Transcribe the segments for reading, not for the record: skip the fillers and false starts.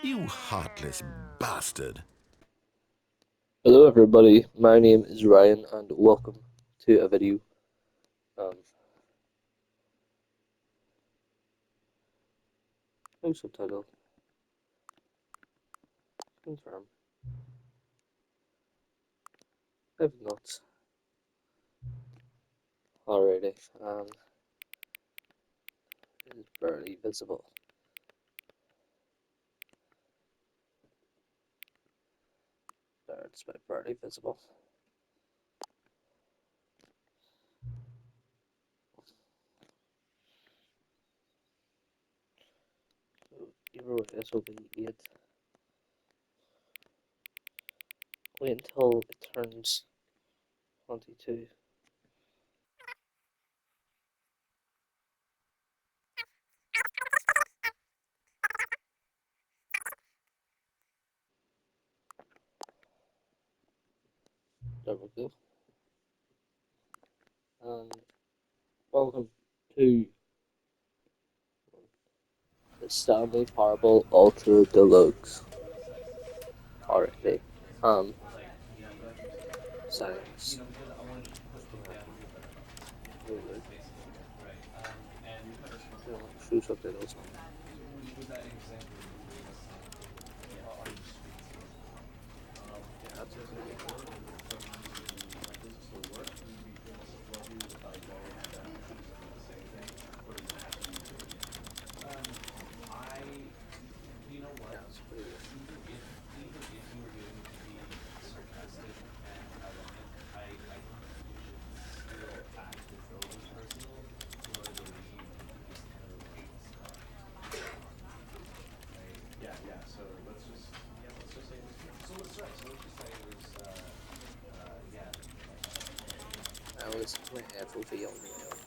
You heartless bastard. Hello everybody, my name is Ryan and welcome to a video. Um, no subtitle, confirm, if not, already, it is barely visible. There, it's barely visible. So either way, this will be 8. Wait until it turns 22. There we go. And welcome to the Stanley Parable Ultra Deluxe. Already. Settings. Show subtitles. Yeah, that's pretty good. I was my head will be on the way.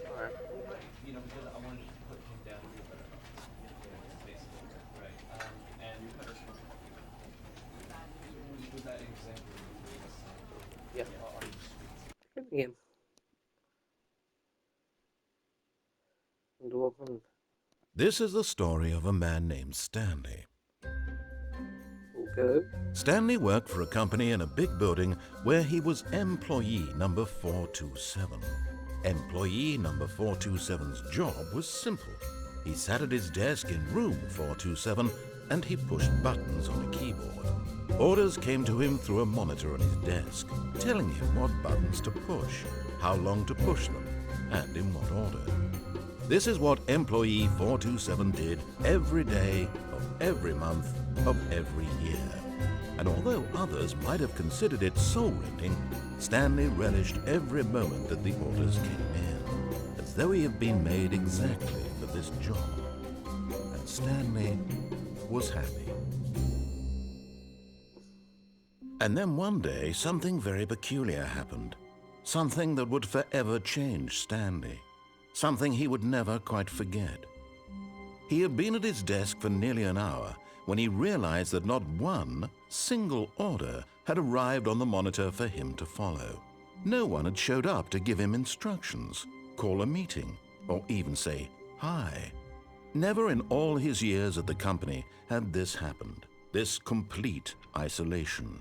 Alright. Yeah. Good game. And welcome. This is the story of a man named Stanley. Okay. Stanley worked for a company in a big building where he was employee number 427. Employee number 427's job was simple. He sat at his desk in room 427 and he pushed buttons on a keyboard. Orders came to him through a monitor on his desk, telling him what buttons to push, how long to push them, and in what order. This is what employee 427 did every day of every month of every year. And although others might have considered it soul-rending, Stanley relished every moment that the orders came in, as though he had been made exactly for this job. And Stanley was happy. And then one day, something very peculiar happened. Something that would forever change Stanley. Something he would never quite forget. He had been at his desk for nearly an hour when he realized that not one single order had arrived on the monitor for him to follow. No one had showed up to give him instructions, call a meeting, or even say hi. Never in all his years at the company had this happened, this complete isolation.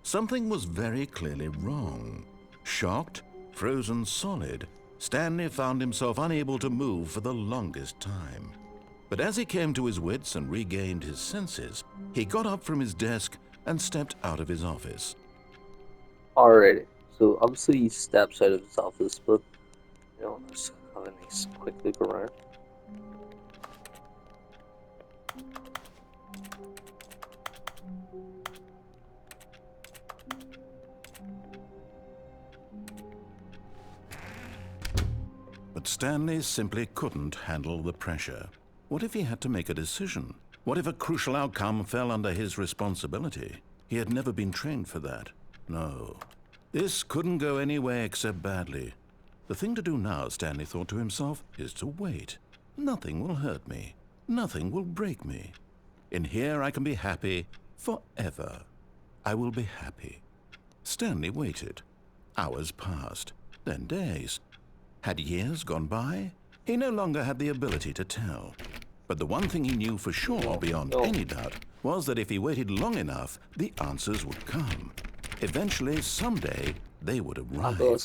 Something was very clearly wrong. Shocked, frozen solid, Stanley found himself unable to move for the longest time. But as he came to his wits and regained his senses, he got up from his desk and stepped out of his office. Alrighty. So obviously he steps out of his office, but let's have a nice quick look around. But Stanley simply couldn't handle the pressure. What if he had to make a decision? What if a crucial outcome fell under his responsibility? He had never been trained for that. No. This couldn't go any way except badly. The thing to do now, Stanley thought to himself, is to wait. Nothing will hurt me. Nothing will break me. In here I can be happy forever. I will be happy. Stanley waited. Hours passed, then days. Had years gone by? He no longer had the ability to tell. But the one thing he knew for sure, beyond any doubt, was that if he waited long enough, the answers would come. Eventually, someday, they would arrive.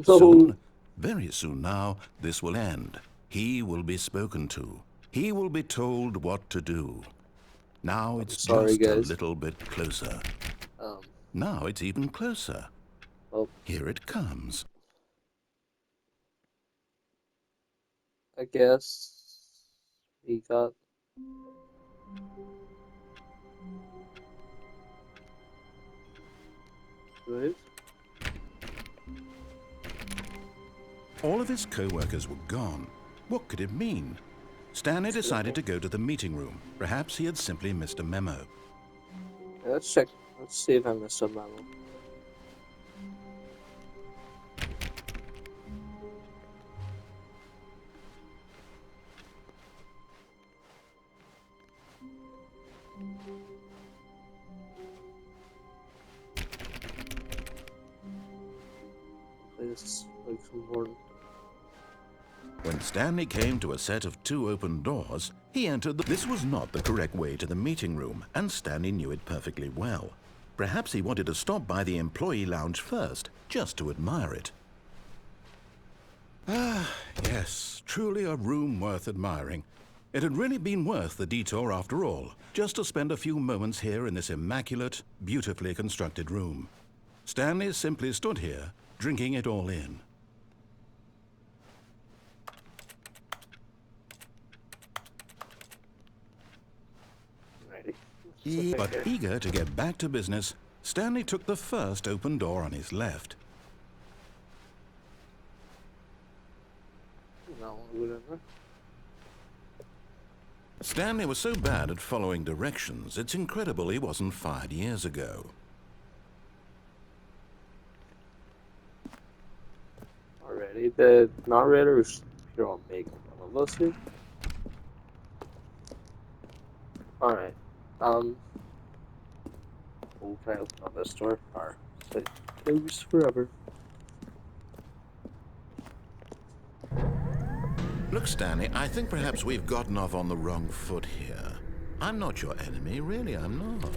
Soon, very soon now, this will end. He will be spoken to. He will be told what to do. Now it's just a little bit closer. Now it's even closer. Here it comes. I guess we got... Right? All of his co-workers were gone. What could it mean? Stanley decided to go to the meeting room. Perhaps he had simply missed a memo. Yeah, let's check. Let's see if I missed a memo. Please, like some more. When Stanley came to a set of 2 open doors, he entered This was not the correct way to the meeting room, and Stanley knew it perfectly well. Perhaps he wanted to stop by the employee lounge first, just to admire it. Ah, yes, truly a room worth admiring. It had really been worth the detour after all, just to spend a few moments here in this immaculate, beautifully constructed room. Stanley simply stood here, drinking it all in. But eager to get back to business, Stanley took the first open door on his left. Stanley was so bad at following directions, it's incredible he wasn't fired years ago. Alrighty, the narrator is here on make fun of us here. Alright. We'll try to open up this door. Alright. So closed forever. Look, Stanley, I think perhaps we've gotten off on the wrong foot here. I'm not your enemy, really, I'm not.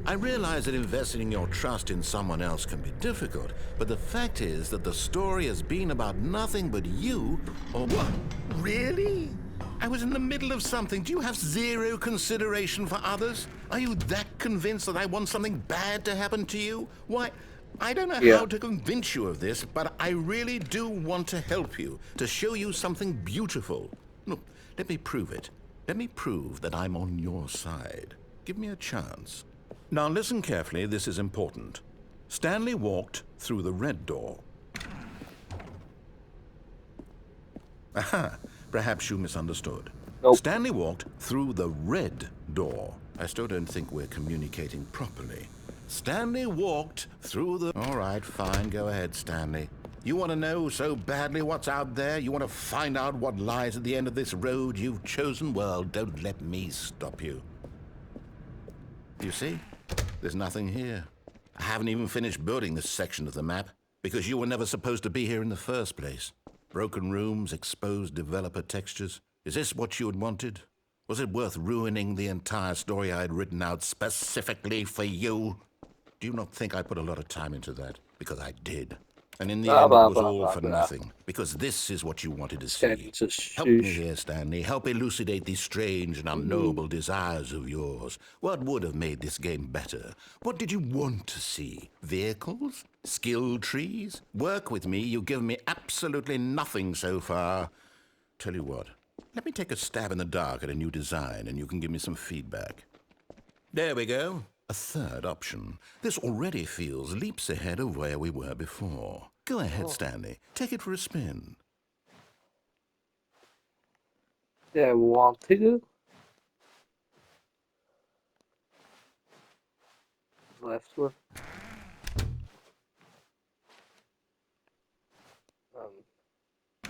I realize that investing your trust in someone else can be difficult, but the fact is that the story has been about nothing but you, or what? Really? I was in the middle of something. Do you have zero consideration for others? Are you that convinced that I want something bad to happen to you? Why, I don't know how to convince you of this, but I really do want to help you, to show you something beautiful. Look, let me prove it. Let me prove that I'm on your side. Give me a chance. Now listen carefully, this is important. Stanley walked through the red door. Aha! Perhaps you misunderstood. Nope. Stanley walked through the red door. I still don't think we're communicating properly. Stanley walked through the... All right, fine, go ahead, Stanley. You want to know so badly what's out there? You want to find out what lies at the end of this road you've chosen? Well, don't let me stop you. You see? There's nothing here. I haven't even finished building this section of the map, because you were never supposed to be here in the first place. Broken rooms, exposed developer textures. Is this what you had wanted? Was it worth ruining the entire story I had written out specifically for you? Do you not think I put a lot of time into that? Because I did. And in the end, it was all for nothing. Because this is what you wanted to see. Help me here, Stanley. Help elucidate these strange and unknowable desires of yours. What would have made this game better? What did you want to see? Vehicles? Skill trees? Work with me. You've given me absolutely nothing so far. Tell you what. Let me take a stab in the dark at a new design, and you can give me some feedback. There we go. A third option. This already feels leaps ahead of where we were before. Go ahead, Stanley. Take it for a spin. Yeah, I want to. Left one.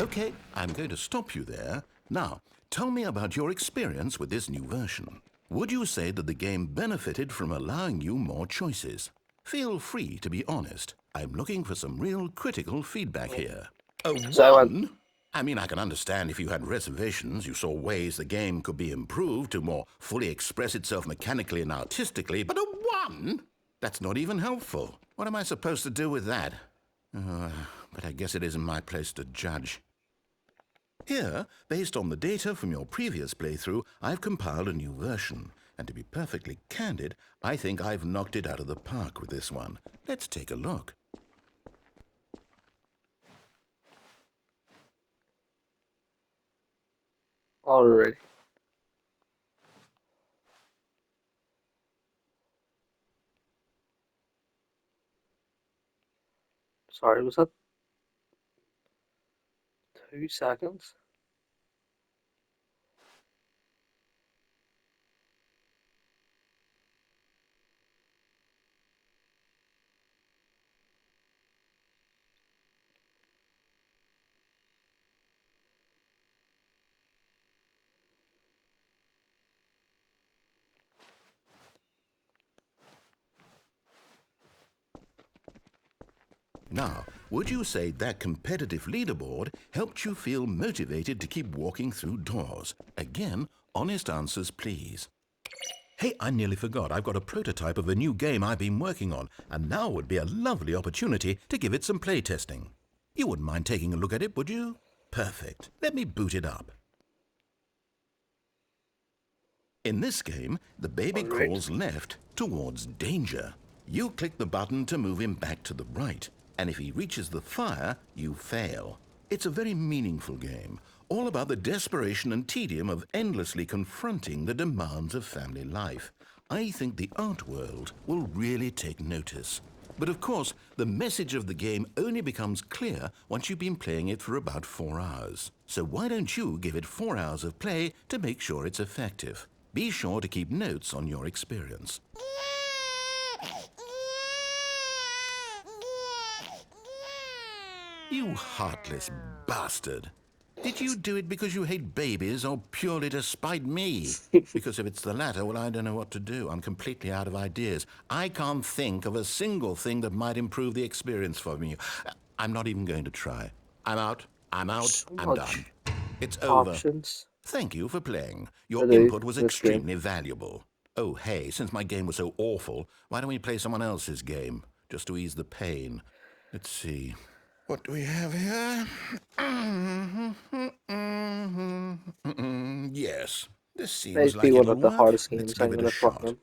Okay, I'm going to stop you there. Now, tell me about your experience with this new version. Would you say that the game benefited from allowing you more choices? Feel free to be honest. I'm looking for some real critical feedback here. A So I went, 1? I mean, I can understand if you had reservations, you saw ways the game could be improved to more fully express itself mechanically and artistically, but a 1? That's not even helpful. What am I supposed to do with that? But I guess it isn't my place to judge. Here, based on the data from your previous playthrough, I've compiled a new version. And to be perfectly candid, I think I've knocked it out of the park with this one. Let's take a look. alright. Sorry, was that 2 seconds? Now, would you say that competitive leaderboard helped you feel motivated to keep walking through doors? Again, honest answers, please. Hey, I nearly forgot. I've got a prototype of a new game I've been working on, and now would be a lovely opportunity to give it some playtesting. You wouldn't mind taking a look at it, would you? Perfect. Let me boot it up. In this game, the baby Alright. crawls left towards danger. You click the button to move him back to the right, and if he reaches the fire, you fail. It's a very meaningful game, all about the desperation and tedium of endlessly confronting the demands of family life. I think the art world will really take notice. But of course, the message of the game only becomes clear once you've been playing it for about 4 hours. So why don't you give it 4 hours of play to make sure it's effective? Be sure to keep notes on your experience. You heartless bastard. Did you do it because you hate babies or purely to spite me? Because if it's the latter, well, I don't know what to do. I'm completely out of ideas. I can't think of a single thing that might improve the experience for me. I'm not even going to try. I'm out. I'm out. So I'm much done. It's over. options Thank you for playing. Your to do input was in this game. extremely valuable. Oh, hey, since my game was so awful, why don't we play someone else's game, just to ease the pain? Let's see. What do we have here? Yes, this seems Might be like one it'll of the work. hardest Let's games give I'm it going a to play shot. on.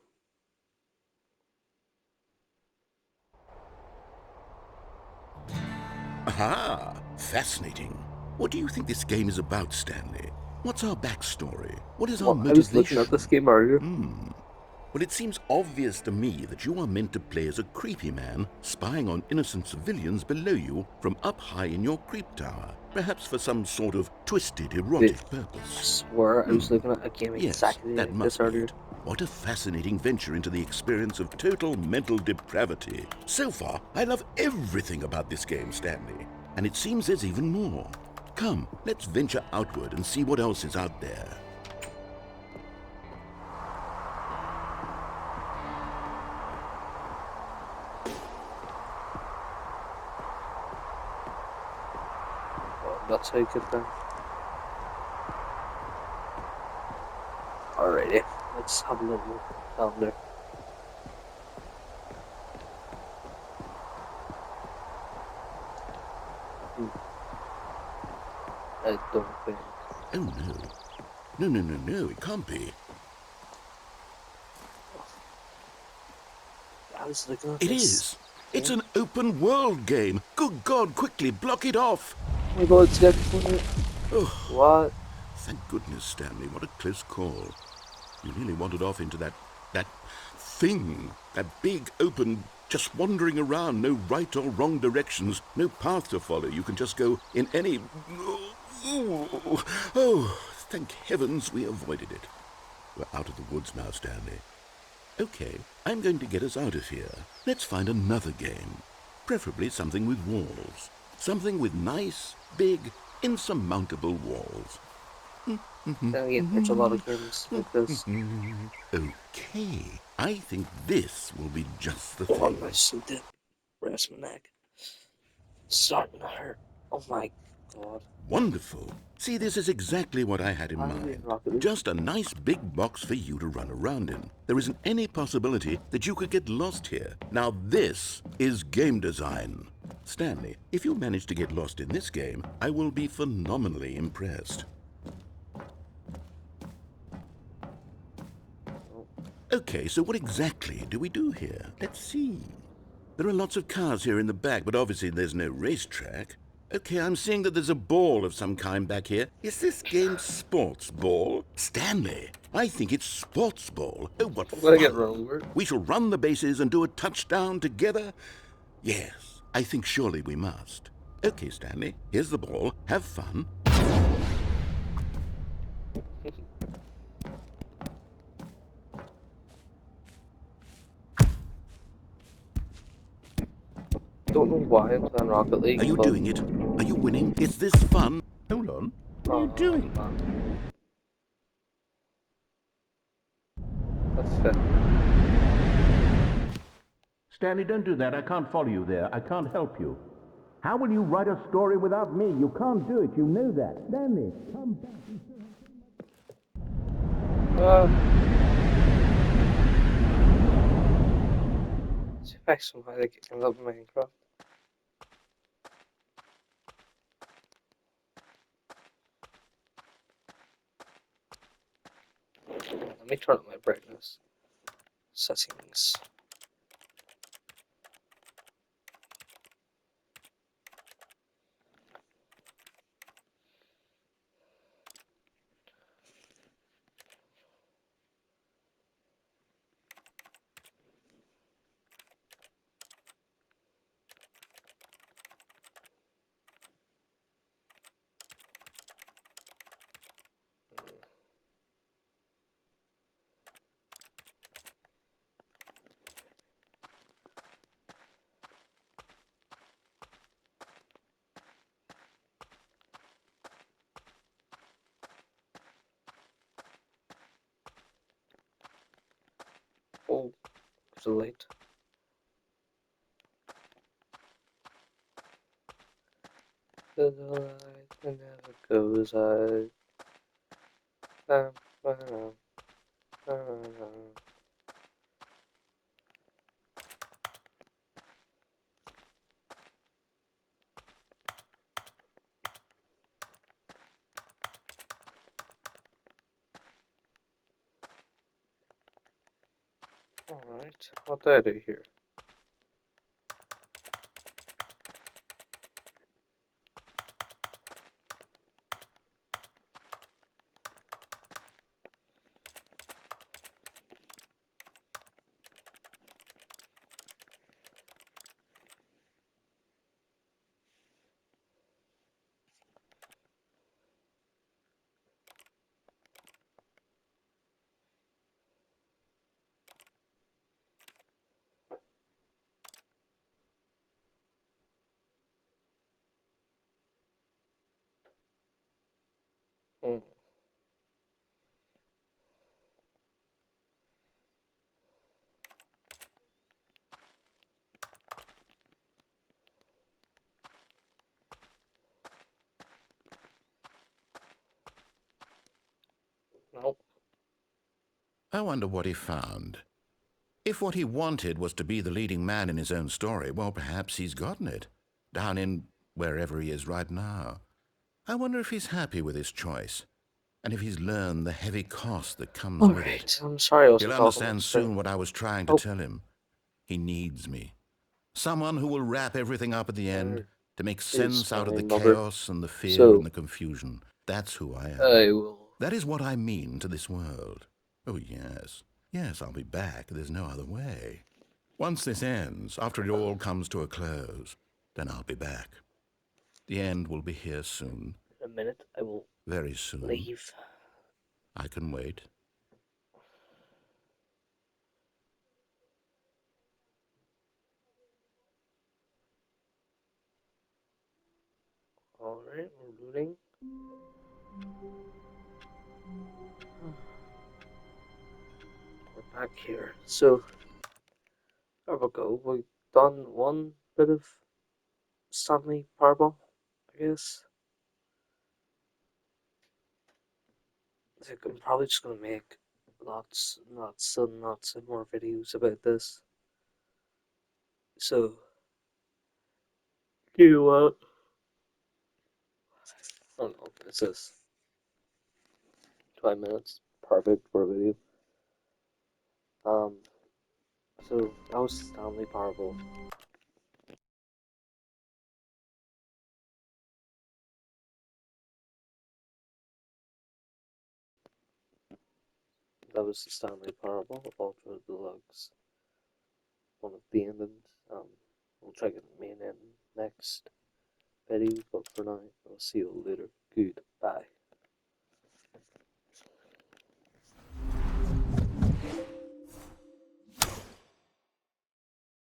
Aha! Fascinating. What do you think this game is about, Stanley? What's our backstory? What is our Well, I was looking motivation? at this game earlier. Well, it seems obvious to me that you are meant to play as a creepy man spying on innocent civilians below you from up high in your creep tower, perhaps for some sort of twisted erotic I purpose. swear I was looking at a game Yes, exactly that like must this be earlier. it. What a fascinating venture into the experience of total mental depravity. So far, I love everything about this game, Stanley. And it seems there's even more. Come, let's venture outward and see what else is out there. Well, that's how you get there. Alrighty, let's have a little look down there. I don't think. Oh, no. No, it can't be. I was looking at It this. is. It's an open world game. Good God, quickly block it off. Oh my god, it's getting funny. Oh, What? thank goodness, Stanley. What a close call. You nearly wandered off into that thing. That big, open, just wandering around. No right or wrong directions. No path to follow. You can just go in any... Oh, thank heavens we avoided it. We're out of the woods now, Stanley. Okay, I'm going to get us out of here. Let's find another game. Preferably something with walls. Something with nice, big, insurmountable walls. Then again, there's a lot of games like this. Okay, I think this will be just the Oh, thing. my so dip. Rest my neck. Starting to hurt. Oh my god. Wonderful. See, this is exactly what I had in Why are we in mind. Rocket League? Just a nice big box for you to run around in. There isn't any possibility that you could get lost here. Now this is game design. Stanley, if you manage to get lost in this game, I will be phenomenally impressed. Okay, so what exactly do we do here? Let's see. There are lots of cars here in the back, but obviously there's no racetrack. Okay, I'm seeing that there's a ball of some kind back here. Is this game sports ball? Stanley, I think it's sports ball. Oh, what I'm gonna get fun. run over. We shall run the bases and do a touchdown together? Yes, I think surely we must. Okay, Stanley, here's the ball. Have fun. Don't know why I'm playing Rocket League, Are you but doing it? Are you winning? Is this fun? Hold on. What are you doing? That's fair. Stanley, don't do that. I can't follow you there. I can't help you. How will you write a story without me? You can't do it. You know that. Stanley, come back. See if I somehow like end up in Minecraft. Let me turn up my brightness. Settings. Oh, it's late. The light that never goes out. Alright, what do I do here? Hmm. Nope. I wonder what he found. If what he wanted was to be the leading man in his own story, well, perhaps he's gotten it. Down in wherever he is right now. I wonder if he's happy with his choice, and if he's learned the heavy cost that comes with it. Alright, I'm sorry I He'll wasn't talking on understand stream. soon what I was trying to Oh, tell him. He needs me. Someone who will wrap everything up at the end where to make is sense out of my the mother? chaos and the fear and So, the confusion. That's who I am. I will. That is what I mean to this world. Oh, yes. Yes, I'll be back. There's no other way. Once this ends, after it all comes to a close, then I'll be back. The end will be here soon. In a minute, I will Very soon. leave. I can wait. Alright, we're looting. back here. So, there we go. We've done one bit of Stanley Parable, I guess. I think I'm probably just gonna make lots of more videos about this. So, you I don't know, it's this 5 minutes, perfect for a video. Um, so that was Stanley Parable. That was the Stanley Parable Ultra Deluxe, one of the endings. We'll try to get the main end next video, but for now, I'll see you